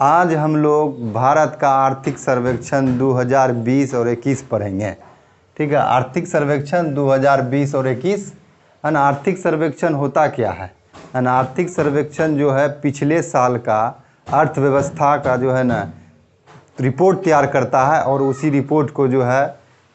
आज हम लोग भारत का आर्थिक सर्वेक्षण 2020 और 21 पढ़ेंगे। ठीक है, आर्थिक सर्वेक्षण 2020 और 21 है ना। आर्थिक सर्वेक्षण होता क्या है ना। आर्थिक सर्वेक्षण जो है पिछले साल का अर्थव्यवस्था का जो है ना रिपोर्ट तैयार करता है और उसी रिपोर्ट को जो है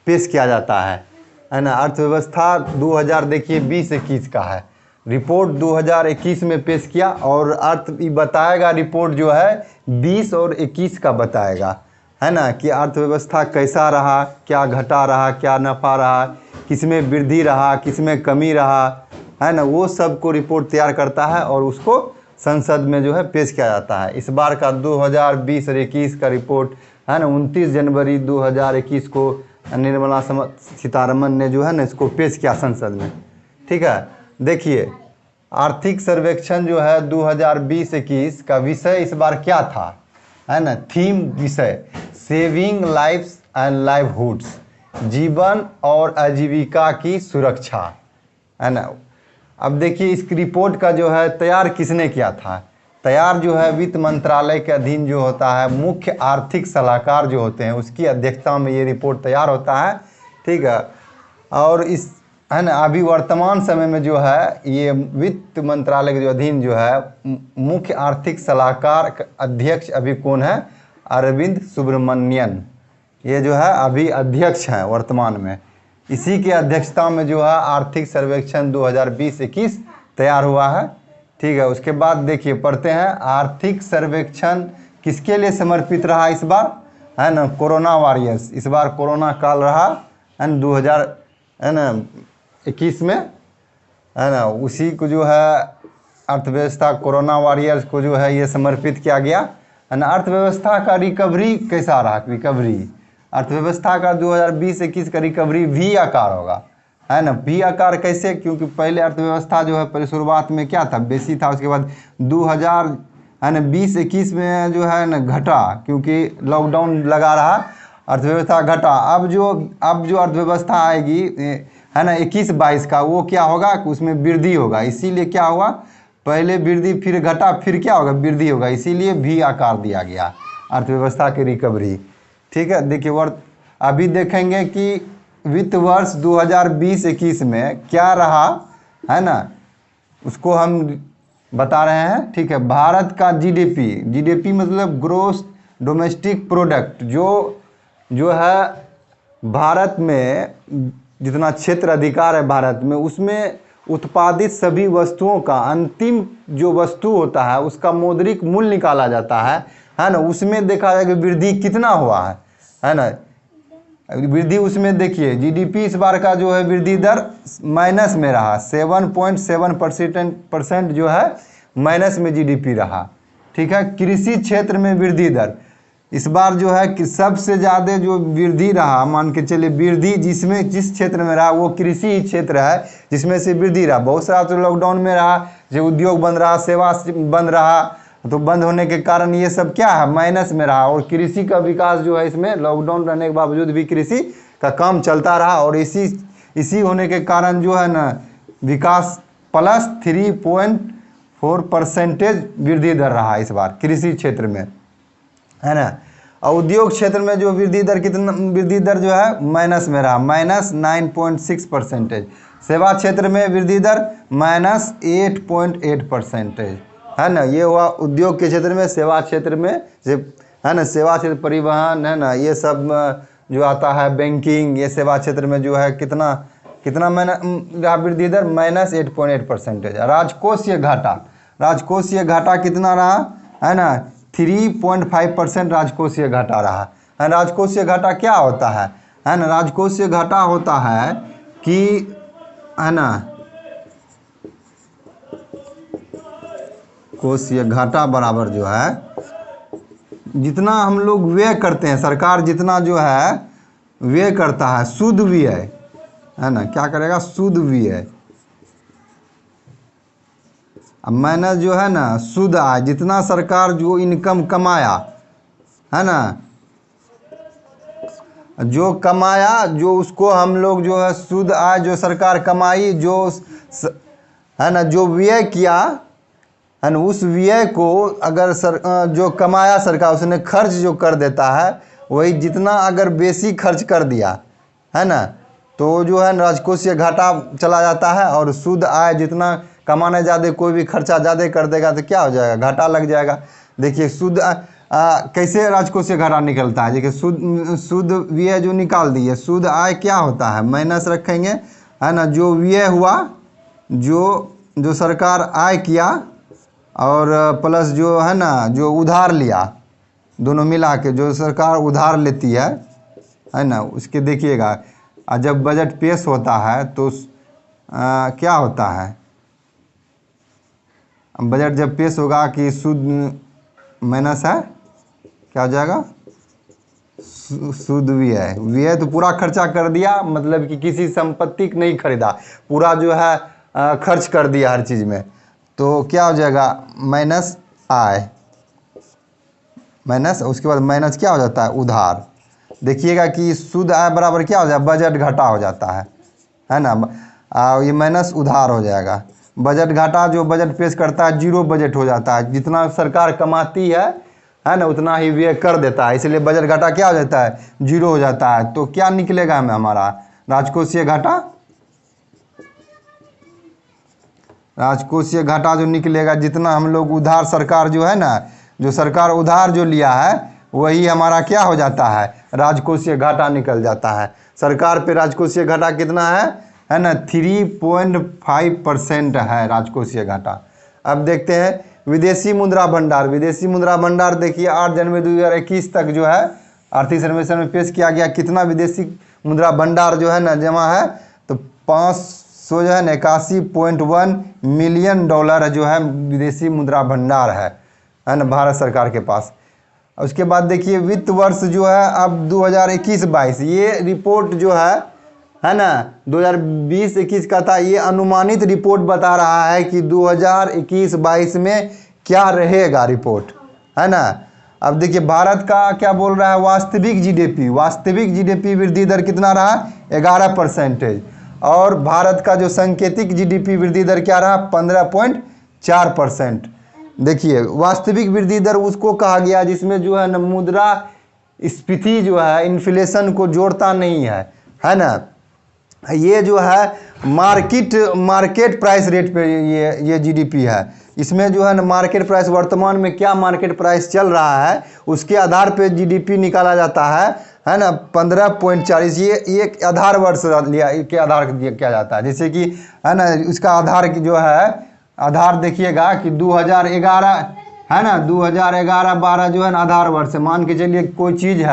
पेश किया जाता है ना। अर्थव्यवस्था 2000 देखिए 20-21 का है, रिपोर्ट 2021 में पेश किया और अर्थ बताएगा रिपोर्ट जो है 20 और 21 का बताएगा, है ना, कि अर्थव्यवस्था कैसा रहा, क्या घटा रहा, क्या नफा रहा, किसमें वृद्धि रहा, किसमें कमी रहा, है ना। वो सब को रिपोर्ट तैयार करता है और उसको संसद में जो है पेश किया जाता है। इस बार का 2020 और 21 का रिपोर्ट है ना 29 जनवरी 2021 को निर्मला सीतारमन ने जो है ना इसको पेश किया संसद में। ठीक है, देखिए आर्थिक सर्वेक्षण जो है 2020-21 का विषय इस बार क्या था, है ना। थीम विषय सेविंग लाइफ्स एंड लाइवहुड्स, जीवन और आजीविका की सुरक्षा, है ना। अब देखिए इस रिपोर्ट का जो है तैयार किसने किया था। तैयार जो है वित्त मंत्रालय के अधीन जो होता है मुख्य आर्थिक सलाहकार जो होते हैं उसकी अध्यक्षता में ये रिपोर्ट तैयार होता है। ठीक है, और इस है ना अभी वर्तमान समय में जो है ये वित्त मंत्रालय के जो अधीन जो है मुख्य आर्थिक सलाहकार अध्यक्ष अभी कौन है, अरविंद सुब्रमण्यन। ये जो है अभी अध्यक्ष हैं वर्तमान में। इसी के अध्यक्षता में जो है आर्थिक सर्वेक्षण 2020-21 तैयार हुआ है। ठीक है, उसके बाद देखिए पढ़ते हैं आर्थिक सर्वेक्षण किसके लिए समर्पित रहा इस बार, है ना, कोरोना वॉरियर्स। इस बार कोरोना काल रहा है ना 2021 में, है ना। उसी को जो है अर्थव्यवस्था कोरोना वॉरियर्स को जो है ये समर्पित किया गया, है ना। अर्थव्यवस्था का रिकवरी कैसा रहा, रिकवरी अर्थव्यवस्था का 2020-21 का रिकवरी वी आकार होगा, है ना। वी आकार कैसे, क्योंकि पहले अर्थव्यवस्था जो है पहले शुरुआत में क्या था, बेसी था, उसके बाद 2020-21 में जो है ना घटा, क्योंकि लॉकडाउन लगा रहा, अर्थव्यवस्था घटा। अब जो अर्थव्यवस्था आएगी है ना 21-22 का, वो क्या होगा, उसमें वृद्धि होगा। इसीलिए क्या हुआ, पहले वृद्धि फिर घटा फिर क्या होगा, वृद्धि होगा, इसीलिए वी आकार दिया गया अर्थव्यवस्था की रिकवरी। ठीक है, देखिए अभी देखेंगे कि वित्त वर्ष 2020-21 में क्या रहा, है ना, उसको हम बता रहे हैं। ठीक है, भारत का जीडीपी मतलब ग्रोस डोमेस्टिक प्रोडक्ट, जो है भारत में जितना क्षेत्र अधिकार है भारत में, उसमें उत्पादित सभी वस्तुओं का अंतिम जो वस्तु होता है उसका मौद्रिक मूल्य निकाला जाता है ना। उसमें देखा जाए कि वृद्धि कितना हुआ है ना। वृद्धि उसमें देखिए जीडीपी इस बार का जो है वृद्धि दर माइनस में रहा, 7.7% जो है माइनस में जीडीपी रहा। ठीक है, कृषि क्षेत्र में वृद्धि दर इस बार जो है कि सबसे ज़्यादा जो वृद्धि रहा, मान के चलिए वृद्धि जिस क्षेत्र में रहा वो कृषि ही क्षेत्र है जिसमें से वृद्धि रहा। बहुत सारा तो लॉकडाउन में रहा, जो उद्योग बंद रहा, सेवा बंद रहा, तो बंद होने के कारण ये सब क्या है माइनस में रहा। और कृषि का विकास जो है इसमें लॉकडाउन रहने के बावजूद भी कृषि का काम चलता रहा और इसी होने के कारण जो है ना विकास +3.4% वृद्धि दर रहा इस बार कृषि क्षेत्र में, है ना। और उद्योग क्षेत्र में जो वृद्धि दर जो है माइनस में रहा, -9.6%। सेवा क्षेत्र में वृद्धि दर -8.8%, है ना। ये हुआ उद्योग के क्षेत्र में। सेवा क्षेत्र में है ना, सेवा क्षेत्र परिवहन, है ना, ये सब जो आता है बैंकिंग, ये सेवा क्षेत्र में जो है कितना वृद्धि दर -8.8%। राजकोषीय घाटा कितना रहा, है ना, 3.5% राजकोषीय घाटा रहा है। राजकोषीय घाटा क्या होता है ना, राजकोषीय घाटा होता है कि, है ना, कोषीय घाटा बराबर जो है जितना हम लोग व्यय करते हैं, सरकार जितना जो है व्यय करता है, शुद्ध व्यय, है ना, क्या करेगा, शुद्ध व्यय, अब माइनस जो है ना शुद्ध आय, जितना सरकार जो इनकम कमाया, है ना, जो कमाया, जो उसको हम लोग जो है शुद्ध आय जो सरकार कमाई, जो है ना जो व्यय किया, है ना, उस व्यय को अगर जो कमाया सरकार उसने खर्च जो कर देता है, वही जितना अगर बेसी खर्च कर दिया है ना, तो जो है राजकोषीय घाटा चला जाता है। और शुद्ध आय जितना कमाने ज़्यादा, कोई भी खर्चा ज़्यादा कर देगा तो क्या हो जाएगा, घाटा लग जाएगा। देखिए शुद्ध कैसे राजकोषीय घाटा निकलता है। देखिए शुद्ध व्यय जो निकाल दिए, शुद्ध आय क्या होता है, माइनस रखेंगे है ना, जो व्यय हुआ, जो सरकार आय किया, और प्लस जो है ना जो उधार लिया, दोनों मिला के जो सरकार उधार लेती है ना, उसके देखिएगा। जब बजट पेश होता है तो क्या होता है, बजट जब पेश होगा कि शुद्ध माइनस है, क्या हो जाएगा, शुद्ध व्यय तो पूरा खर्चा कर दिया, मतलब कि किसी संपत्ति को नहीं खरीदा, पूरा जो है खर्च कर दिया हर चीज़ में, तो क्या हो जाएगा, माइनस आय, माइनस उसके बाद माइनस क्या हो जाता है, उधार। देखिएगा कि शुद्ध आय बराबर क्या हो जाएगा, बजट घाटा हो जाता है ना, ये माइनस उधार हो जाएगा। बजट घाटा जो बजट पेश करता है जीरो बजट हो जाता है, जितना सरकार कमाती है ना, उतना ही व्यय कर देता है, इसलिए बजट घाटा क्या हो जाता है, जीरो हो जाता है। तो क्या निकलेगा हमें, हमारा राजकोषीय घाटा, राजकोषीय घाटा जो निकलेगा, जितना हम लोग उधार सरकार जो है ना, जो सरकार उधार जो लिया है, वही हमारा क्या हो जाता है, राजकोषीय घाटा निकल जाता है। सरकार पे राजकोषीय घाटा कितना है ना, 3.5% है राजकोषीय घाटा। अब देखते हैं विदेशी मुद्रा भंडार। विदेशी मुद्रा भंडार देखिए 8 जनवरी 2021 तक जो है आर्थिक सर्वेक्षण में पेश किया गया, कितना विदेशी मुद्रा भंडार जो है ना जमा है, तो 500 जो है ना 81.1 मिलियन डॉलर जो है विदेशी मुद्रा भंडार है ना भारत सरकार के पास। उसके बाद देखिए वित्त वर्ष जो है अब 2021-22, ये रिपोर्ट जो है ना 2020-21 का था, ये अनुमानित रिपोर्ट बता रहा है कि 2021-22 में क्या रहेगा रिपोर्ट, है ना। अब देखिए भारत का क्या बोल रहा है, वास्तविक जीडीपी वृद्धि दर कितना रहा, 11%, और भारत का जो सांकेतिक जीडीपी वृद्धि दर क्या रहा, 15.4%। देखिए वास्तविक वृद्धि दर उसको कहा गया जिसमें जो है ना मुद्रा स्फीति जो है इन्फ्लेशन को जोड़ता नहीं है ना। ये जो है मार्केट प्राइस रेट पे ये जीडीपी है, इसमें जो है ना मार्केट प्राइस वर्तमान में क्या मार्केट प्राइस चल रहा है उसके आधार पे जीडीपी निकाला जाता है ना। 15.40 ये एक आधार वर्ष लिया के आधार किया जाता है, जैसे कि है ना इसका आधार की जो है आधार देखिएगा कि 2011 है ना, 2011-12 जो है ना आधार वर्ष है। मान के चलिए कोई चीज़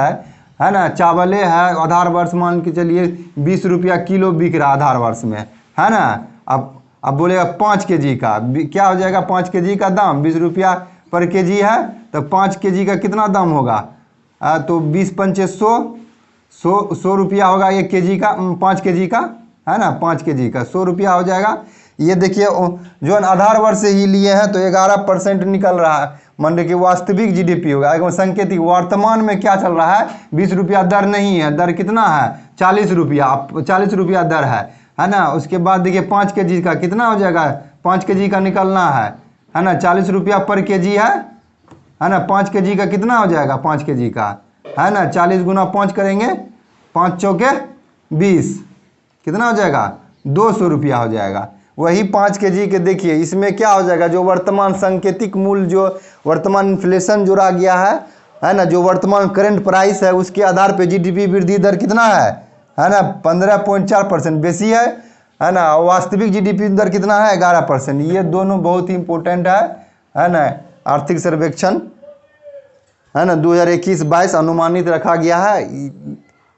है ना, चावले है, आधार वर्ष मान के चलिए 20 रुपया किलो बिक रहा आधार वर्ष में, है ना। अब बोलेगा 5 kg का क्या हो जाएगा, 5 kg का दाम 20 रुपया पर kg है, तो 5 kg का कितना दाम होगा, तो 20×5 100 रुपया होगा 1 kg का, 5 kg का, है ना, 5 kg का 100 रुपया हो जाएगा। ये देखिए जो आधार वर्ष से ही लिए हैं तो 11% निकल रहा है, मान लीजिए वास्तविक जीडीपी होगा। अगर सांकेतिक वर्तमान में क्या चल रहा है, 20 रुपया दर नहीं है, दर कितना है 40 रुपया दर है ना। उसके बाद देखिए 5 kg का कितना हो जाएगा, 5 kg का निकलना है ना, 40 रुपया पर kg है ना। 5 kg का कितना हो जाएगा, 5 kg का है ना 40 गुना 5 करेंगे, 5 चौके 20, कितना हो जाएगा 200 रुपया हो जाएगा। वही 5 kg के देखिए इसमें क्या हो जाएगा, जो वर्तमान सांकेतिक मूल्य जो वर्तमान इन्फ्लेशन जोड़ा गया है ना, जो वर्तमान करंट प्राइस है उसके आधार पे जीडीपी वृद्धि दर कितना है ना 15.4% बेसी है ना। वास्तविक जीडीपी दर कितना है 11%। ये दोनों बहुत ही इंपॉर्टेंट है ना। आर्थिक सर्वेक्षण है ना 2021-22 अनुमानित रखा गया है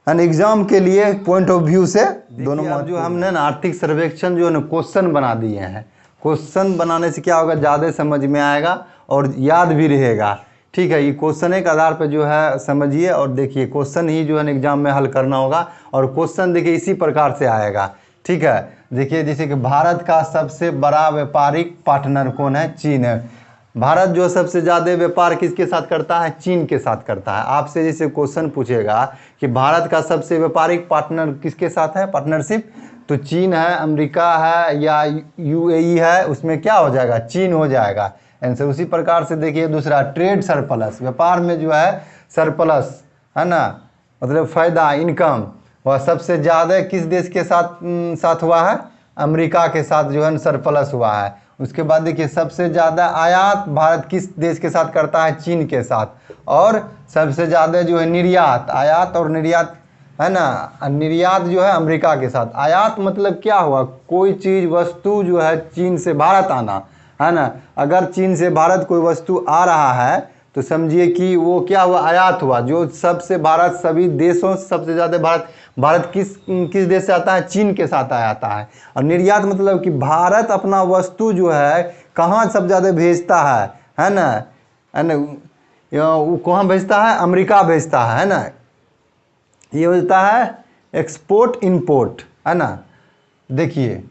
एग्जाम के लिए पॉइंट ऑफ व्यू से दोनों। जो हमने ना आर्थिक सर्वेक्षण जो है ना क्वेश्चन बना दिए हैं, क्वेश्चन बनाने से क्या होगा, ज़्यादा समझ में आएगा और याद भी रहेगा। ठीक है, ये क्वेश्चन के आधार पर जो है समझिए और देखिए, क्वेश्चन ही जो है एग्जाम में हल करना होगा। और क्वेश्चन देखिए इसी प्रकार से आएगा। ठीक है, देखिए जैसे कि भारत का सबसे बड़ा व्यापारिक पार्टनर कौन है, चीन है। भारत जो सबसे ज़्यादा व्यापार किसके साथ करता है, चीन के साथ करता है। आपसे जैसे क्वेश्चन पूछेगा कि भारत का सबसे व्यापारिक पार्टनर किसके साथ है, पार्टनरशिप, तो चीन है, अमेरिका है या यूएई है, उसमें क्या हो जाएगा, चीन हो जाएगा। आंसर। उसी प्रकार से देखिए दूसरा ट्रेड सरप्लस, व्यापार में जो है सरप्लस है ना, मतलब फायदा, इनकम, वह सबसे ज़्यादा किस देश के साथ हुआ है? अमेरिका के साथ जो है सरप्लस हुआ है। उसके बाद देखिए सबसे ज़्यादा आयात भारत किस देश के साथ करता है? चीन के साथ। और सबसे ज़्यादा जो है निर्यात, आयात और निर्यात है ना, निर्यात जो है अमेरिका के साथ। आयात मतलब क्या हुआ? कोई चीज़ वस्तु जो है चीन से भारत आना, है ना। अगर चीन से भारत कोई वस्तु आ रहा है तो समझिए कि वो क्या हुआ? आयात हुआ। जो सबसे भारत सभी देशों से सबसे ज़्यादा भारत किस देश से आता है? चीन के साथ आता है। और निर्यात मतलब कि भारत अपना वस्तु जो है कहाँ सबसे ज़्यादा भेजता है ना, वो कहाँ भेजता है? अमेरिका भेजता है ना। ये होता है एक्सपोर्ट इंपोर्ट, है ना। देखिए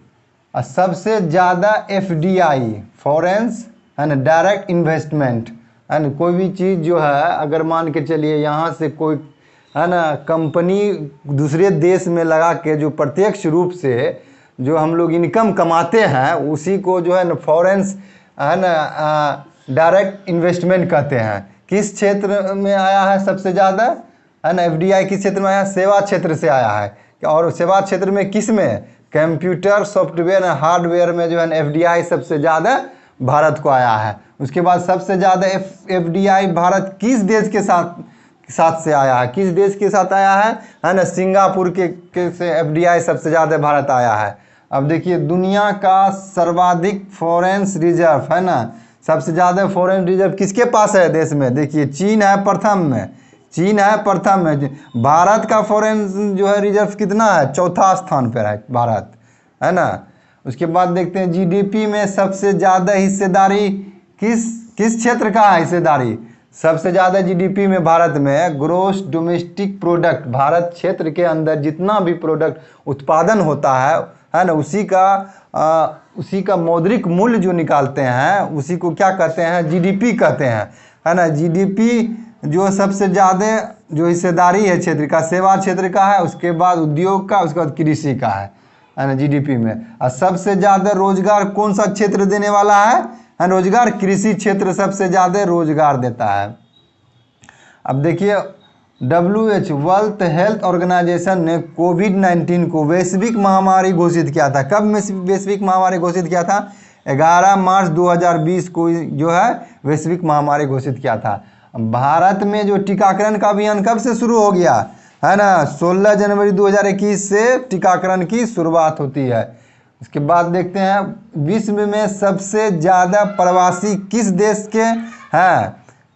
सबसे ज़्यादा FDI, फॉरेन्स है ना, डायरेक्ट इन्वेस्टमेंट, है ना। कोई भी चीज़ जो है अगर मान के चलिए यहाँ से कोई है ना कंपनी दूसरे देश में लगा के जो प्रत्यक्ष रूप से जो हम लोग इनकम कमाते हैं उसी को जो है ना फॉरेन्स है ना डायरेक्ट इन्वेस्टमेंट कहते हैं। किस क्षेत्र में आया है सबसे ज़्यादा? है ना FDI किस क्षेत्र में आया? सेवा क्षेत्र से आया है। और सेवा क्षेत्र में किस में? कंप्यूटर, सॉफ्टवेयर, हार्डवेयर में जो है FDI सबसे ज़्यादा भारत को आया है। उसके बाद सबसे ज़्यादा FDI भारत किस देश के साथ से आया है? किस देश के साथ आया है ना, सिंगापुर के से FDI सबसे ज़्यादा भारत आया है। अब देखिए दुनिया का सर्वाधिक फॉरेन रिजर्व, है ना, सबसे ज़्यादा फॉरेन रिजर्व किसके पास है देश में? देखिए चीन है प्रथम में, चीन है प्रथम में। भारत का फॉरेन जो है रिजर्व कितना है? चौथा स्थान पर है भारत, है ना। उसके बाद देखते हैं GDP में सबसे ज़्यादा हिस्सेदारी किस क्षेत्र का है? हिस्सेदारी सबसे ज़्यादा GDP में भारत में ग्रोस डोमेस्टिक प्रोडक्ट, भारत क्षेत्र के अंदर जितना भी प्रोडक्ट उत्पादन होता है ना, उसी का मौद्रिक मूल्य जो निकालते हैं उसी को क्या कहते हैं? GDP कहते हैं, है ना। GDP जो सबसे ज़्यादा जो हिस्सेदारी है क्षेत्र का, सेवा क्षेत्र का है, उसके बाद उद्योग का, उसके बाद कृषि का है ना GDP में। और सबसे ज़्यादा रोजगार कौन सा क्षेत्र देने वाला है? रोजगार कृषि क्षेत्र सबसे ज़्यादा रोजगार देता है। अब देखिए WHO वर्ल्ड हेल्थ ऑर्गेनाइजेशन ने कोविड-19 को वैश्विक महामारी घोषित किया था। कब वैश्विक महामारी घोषित किया था? 11 मार्च 2020 को जो है वैश्विक महामारी घोषित किया था। भारत में जो टीकाकरण का अभियान कब से शुरू हो गया? है ना 16 जनवरी 2021 से टीकाकरण की शुरुआत होती है। उसके बाद देखते हैं विश्व में सबसे ज़्यादा प्रवासी किस देश के हैं?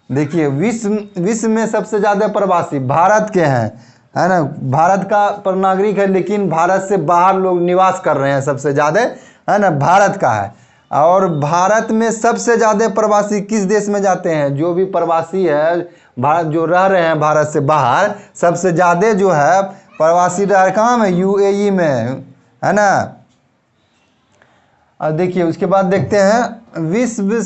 देखिए विश्व में सबसे ज़्यादा प्रवासी भारत के हैं, है ना। भारत का पर नागरिक है लेकिन भारत से बाहर लोग निवास कर रहे हैं सबसे ज़्यादा, है ना, भारत का है। और भारत में सबसे ज़्यादा प्रवासी किस देश में जाते हैं? जो भी प्रवासी है भारत जो रह रहे हैं भारत से बाहर, सबसे ज़्यादा जो है प्रवासी रह कहाँ में? UAE में, है ना। और देखिए उसके बाद देखते हैं विश्व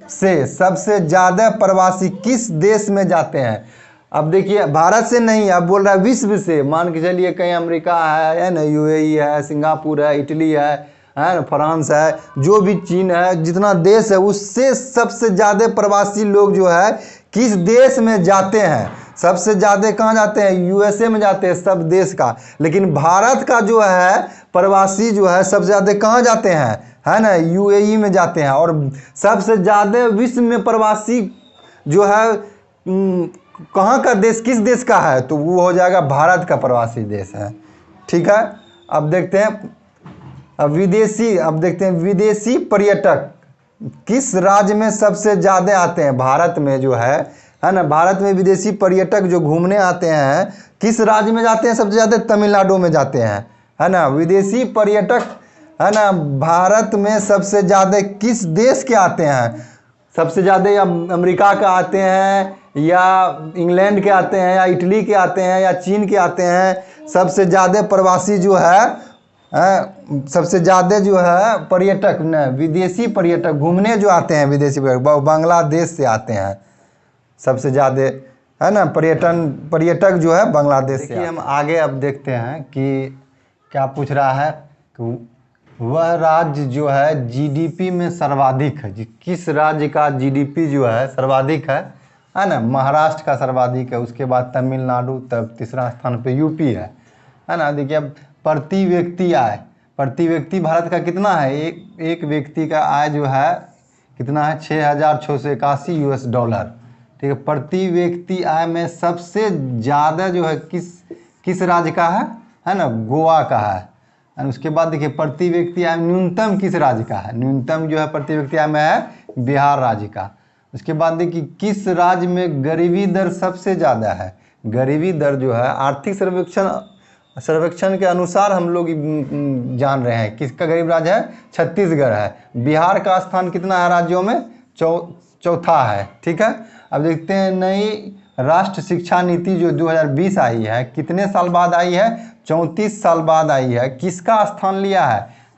से सबसे ज़्यादा प्रवासी किस देश में जाते हैं? अब देखिए भारत से नहीं, अब बोल रहा है विश्व से। मान के चलिए कहीं अमेरिका है ना, UAE है, सिंगापुर है, इटली है ना, फ्रांस है, जो भी चीन है, जितना देश है उससे सबसे ज़्यादा प्रवासी लोग जो है किस देश में जाते हैं? सबसे ज़्यादा कहाँ जाते हैं? USA में जाते हैं सब देश का। लेकिन भारत का जो है प्रवासी जो है सबसे ज़्यादा कहाँ जाते हैं? है ना UAE में जाते हैं। और सबसे ज़्यादा विश्व में प्रवासी जो है कहाँ का देश, किस देश का है? तो वो हो जाएगा भारत का प्रवासी देश है। ठीक है। अब देखते हैं विदेशी पर्यटक किस राज्य में सबसे ज़्यादा आते हैं? भारत में जो है ना, भारत में विदेशी पर्यटक जो घूमने आते हैं किस राज्य में जाते हैं? सबसे ज़्यादा तमिलनाडु में जाते हैं, है ना। विदेशी पर्यटक है ना भारत में सबसे ज़्यादा किस देश के आते हैं? सबसे ज़्यादा या अमेरिका के आते हैं, या इंग्लैंड के आते हैं, या इटली के आते हैं, या चीन के आते हैं। सबसे ज़्यादा प्रवासी जो है सबसे ज़्यादा जो है पर्यटक न विदेशी पर्यटक घूमने जो आते हैं, विदेशी पर्यटक बांग्लादेश से आते हैं सबसे ज़्यादा, है ना। पर्यटक जो है बांग्लादेश से। हम आगे अब देखते हैं कि क्या पूछ रहा है कि वह राज्य जो है जीडीपी में सर्वाधिक है। किस राज्य का जीडीपी जो है सर्वाधिक है ना? महाराष्ट्र का सर्वाधिक है, उसके बाद तमिलनाडु, तब तीसरा स्थान पे यूपी है ना? देखिए अब प्रति व्यक्ति आय, प्रति व्यक्ति भारत का कितना है? एक व्यक्ति का आय जो है कितना है? 6,681 US डॉलर। ठीक है, प्रति व्यक्ति आय में सबसे ज़्यादा जो है किस राज्य का है ना? गोवा का है। और उसके बाद देखिए प्रति व्यक्ति आय न्यूनतम किस राज्य का है? न्यूनतम जो है प्रति व्यक्ति आय में है बिहार राज्य का। उसके बाद देखिए किस राज्य में गरीबी दर सबसे ज़्यादा है? गरीबी दर जो है आर्थिक सर्वेक्षण के अनुसार हम लोग जान रहे हैं किसका गरीब राज्य है? छत्तीसगढ़ है। बिहार का स्थान कितना है राज्यों में? चौथा है। ठीक है, अब देखते हैं नई राष्ट्र शिक्षा नीति जो 2020 आई है, कितने साल बाद आई है? 34 साल बाद आई है। किसका स्थान लिया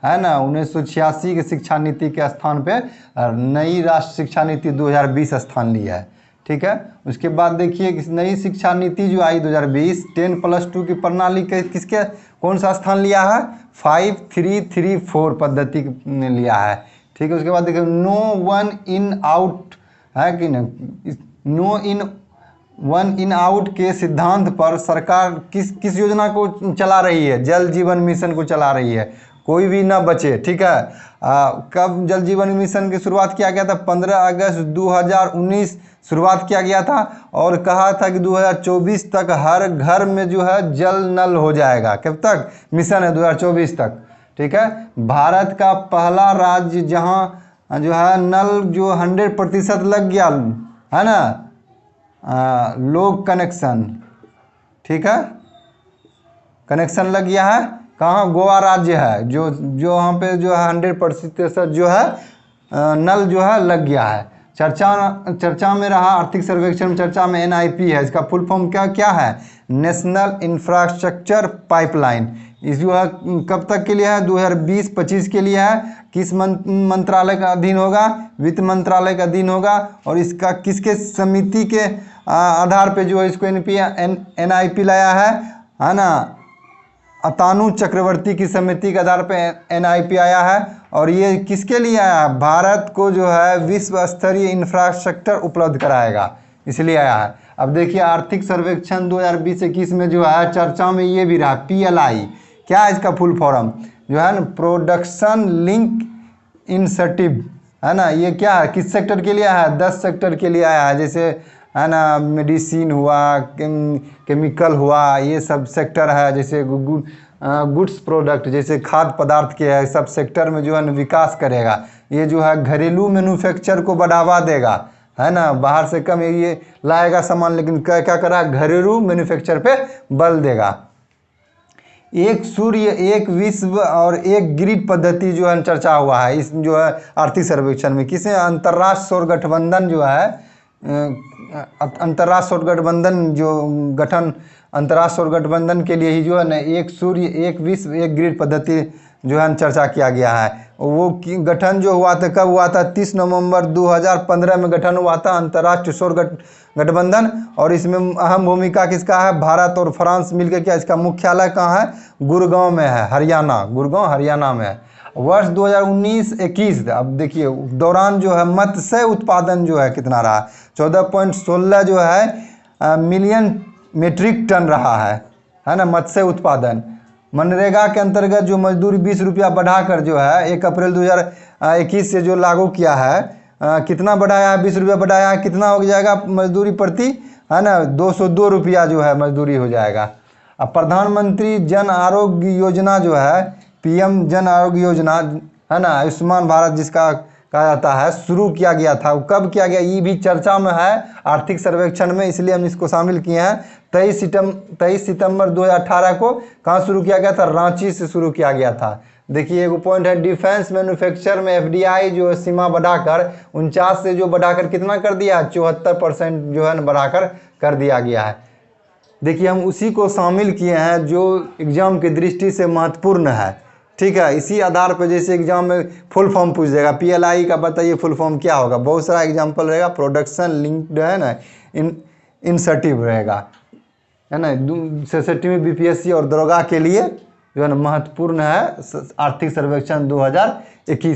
है ना? 1986 की शिक्षा नीति के स्थान पे नई राष्ट्र शिक्षा नीति 2020 स्थान लिया है। ठीक है, उसके बाद देखिए नई शिक्षा नीति जो आई 2020 10+2 की प्रणाली के किसके कौन सा स्थान लिया है? 5-3-3-4 पद्धति ने लिया है। ठीक है, उसके बाद देखिए नो वन इन आउट है कि नहीं? No in one in out के सिद्धांत पर सरकार किस योजना को चला रही है? जल जीवन मिशन को चला रही है, कोई भी ना बचे। ठीक है, कब जल जीवन मिशन की शुरुआत किया गया था? 15 अगस्त 2019 शुरुआत किया गया था और कहा था कि 2024 तक हर घर में जो है जल नल हो जाएगा। कब तक मिशन है? 2024 तक। ठीक है, भारत का पहला राज्य जहां जो है नल जो 100% लग गया है ना, लोग कनेक्शन। ठीक है, कनेक्शन लग गया है। कहाँ? गोवा राज्य है जो वहाँ पे जो है 100% जो है नल जो है लग गया है। चर्चा में रहा आर्थिक सर्वेक्षण में, चर्चा में NIP है। इसका फुल फॉर्म क्या है? National infrastructure pipeline. इस जो है कब तक के लिए है? 2020-25 के लिए है। किस मंत्रालय का अधीन होगा? वित्त मंत्रालय का अधीन होगा। और इसका किसके समिति के आधार पे जो है इसको NIP लाया है ना? अतानु चक्रवर्ती की समिति के आधार पे NIP आया है। और ये किसके लिए आया है? भारत को जो है विश्व स्तरीय इंफ्रास्ट्रक्चर उपलब्ध कराएगा, इसलिए आया है। अब देखिए आर्थिक सर्वेक्षण 2020-21 में जो है चर्चा में ये भी रहा PLI। क्या है इसका फुल फॉर्म? जो है ना प्रोडक्शन लिंक इंसेंटिव है ना। ये क्या है? किस सेक्टर के लिए आया है? 10 सेक्टर के लिए आया है, जैसे है ना मेडिसिन हुआ, केमिकल हुआ, ये सब सेक्टर है। जैसे गुड्स प्रोडक्ट जैसे खाद्य पदार्थ के है, सब सेक्टर में जो है ना विकास करेगा। ये जो है घरेलू मैन्युफैक्चर को बढ़ावा देगा, है ना। बाहर से कम ये लाएगा सामान, लेकिन क्या करा? घरेलू मैन्युफैक्चर पे बल देगा। एक सूर्य, एक विश्व और एक ग्रिड पद्धति जो है चर्चा हुआ है इस जो है आर्थिक सर्वेक्षण में। किसे? अंतर्राष्ट्रीय सौर गठबंधन जो है, अंतर्राष्ट्रीय सौर गठबंधन जो गठन अंतर्राष्ट्रीय सौर गठबंधन के लिए ही जो है ना एक सूर्य, एक विश्व, एक ग्रिड पद्धति जो है चर्चा किया गया है। वो गठन जो हुआ था कब हुआ था? 30 नवंबर 2015 में गठन हुआ था अंतर्राष्ट्रीय सौर गठबंधन। और इसमें अहम भूमिका किसका है? भारत और फ्रांस मिलकर किया। इसका मुख्यालय कहाँ है? गुड़गांव में है, हरियाणा। गुड़गांव हरियाणा में है। वर्ष 2019-21 अब देखिए दौरान जो है मत्स्य उत्पादन जो है कितना रहा? 14.16 जो है मिलियन मीट्रिक टन रहा है ना मत्स्य उत्पादन। मनरेगा के अंतर्गत जो मजदूरी 20 रुपया बढ़ाकर जो है 1 अप्रैल 2021 से जो लागू किया है, कितना बढ़ाया है? 20 रुपया बढ़ाया है। कितना हो जाएगा मजदूरी प्रति? है ना 202 रुपया जो है मजदूरी हो जाएगा। अब प्रधानमंत्री जन आरोग्य योजना जो है PM जन आरोग्य योजना है ना, आयुष्मान भारत जिसका कहा जाता है, शुरू किया गया था। वो कब किया गया? ये भी चर्चा में है आर्थिक सर्वेक्षण में, इसलिए हम इसको शामिल किए हैं। 23 सितंबर 2018 को कहाँ शुरू किया गया था? रांची से शुरू किया गया था। देखिए एक पॉइंट है डिफेंस मैन्युफैक्चर में FDI जो सीमा बढ़ाकर 49 से जो बढ़ाकर कितना कर दिया? 74% जो है ना बढ़ाकर कर दिया गया है। देखिए हम उसी को शामिल किए हैं जो एग्जाम की दृष्टि से महत्वपूर्ण है। ठीक है, इसी आधार पर जैसे एग्जाम में फुल फॉर्म पूछ देगा PLI का, बताइए फुल फॉर्म क्या होगा? बहुत सारा एग्जाम्पल रहेगा। प्रोडक्शन लिंक्ड है ना, इंसेंटिव रहेगा, है ना। सेंसिटिव BPSC और दरोगा के लिए जो है ना महत्वपूर्ण है आर्थिक सर्वेक्षण 2021।